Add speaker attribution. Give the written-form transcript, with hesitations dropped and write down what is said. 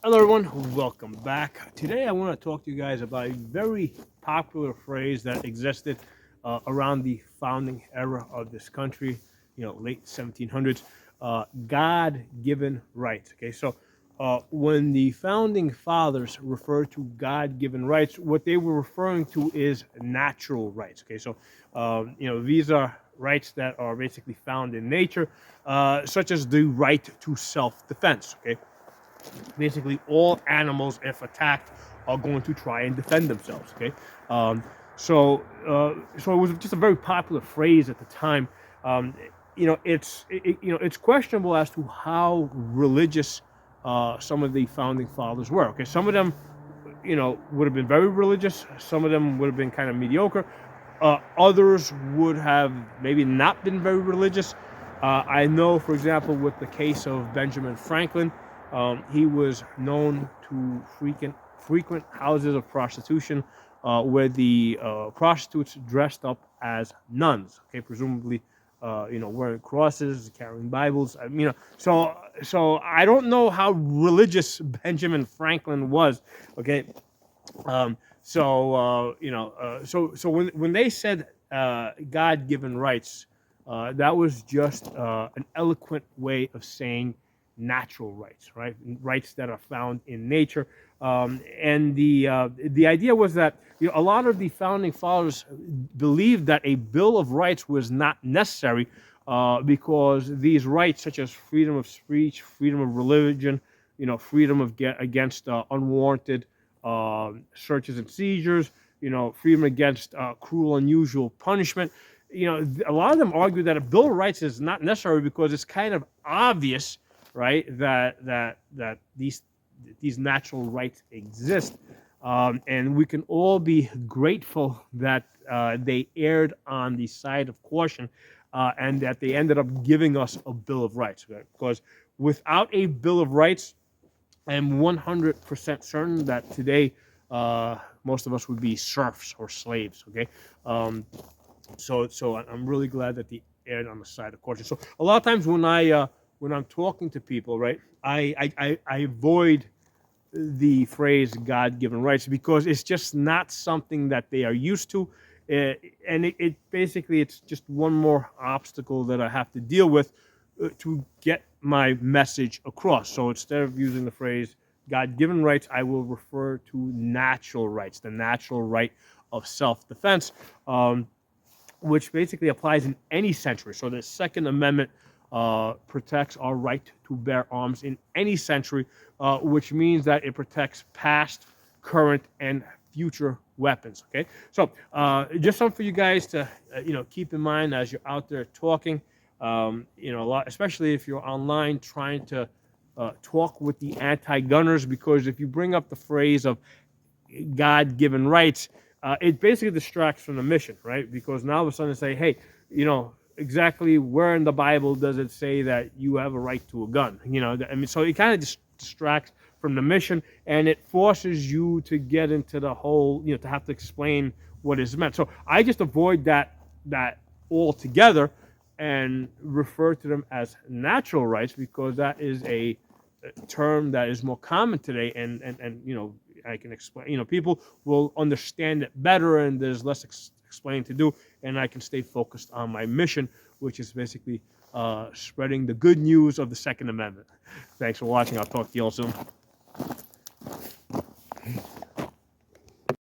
Speaker 1: Hello, everyone. Welcome back. Today, I want to talk to you guys about a very popular phrase that existed around the founding era of this country, late 1700s, God-given rights. Okay, so when the founding fathers referred to God-given rights, what they were referring to is natural rights. Okay, so these are rights that are basically found in nature, such as the right to self-defense. Okay, basically all animals, if attacked, are going to try and defend themselves. Okay, um, so it was just a very popular phrase at the time. Um, it's questionable as to how religious some of the founding fathers were. Okay, some of them would have been very religious. Some of them would have been kind of mediocre. Others would have maybe not been very religious. I know, for example, with the case of Benjamin Franklin, he was known to frequent houses of prostitution where the prostitutes dressed up as nuns. Okay, presumably, wearing crosses, carrying Bibles. So I don't know how religious Benjamin Franklin was. Okay, so when they said God-given rights, that was just an eloquent way of saying natural rights, right? Rights that are found in nature. And the idea was that a lot of the founding fathers believed that a Bill of Rights was not necessary because these rights, such as freedom of speech, freedom of religion, freedom of against unwarranted searches and seizures, freedom against cruel, unusual punishment. A lot of them argue that a Bill of Rights is not necessary because it's kind of obvious, right, that these natural rights exist, and we can all be grateful that they erred on the side of caution, and that they ended up giving us a Bill of Rights. Right? Because without a Bill of Rights, I am 100% certain that today most of us would be serfs or slaves. Okay, um, so I'm really glad that they aired on the side of caution. So a lot of times when I'm talking to people, right, I avoid the phrase God-given rights because it's just not something that they are used to, and it basically it's just one more obstacle that I have to deal with to get my message across. So instead of using the phrase God-given rights, I will refer to natural rights, the natural right of self-defense, which basically applies in any century. So the Second Amendment protects our right to bear arms in any century, which means that it protects past, current, and future weapons. Okay, so just something for you guys to keep in mind as you're out there talking. A lot, especially if you're online trying to talk with the anti-gunners, because if you bring up the phrase of God-given rights, it basically distracts from the mission, right? Because now all of a sudden say, hey, exactly where in the Bible does it say that you have a right to a gun? So it kind of just distracts from the mission, and it forces you to get into the whole, to have to explain what is meant. So I just avoid that altogether and refer to them as natural rights because that is a term that is more common today, and I can explain. People will understand it better, and there's less explaining to do, and I can stay focused on my mission, which is basically spreading the good news of the Second Amendment. Thanks for watching. I'll talk to you all soon.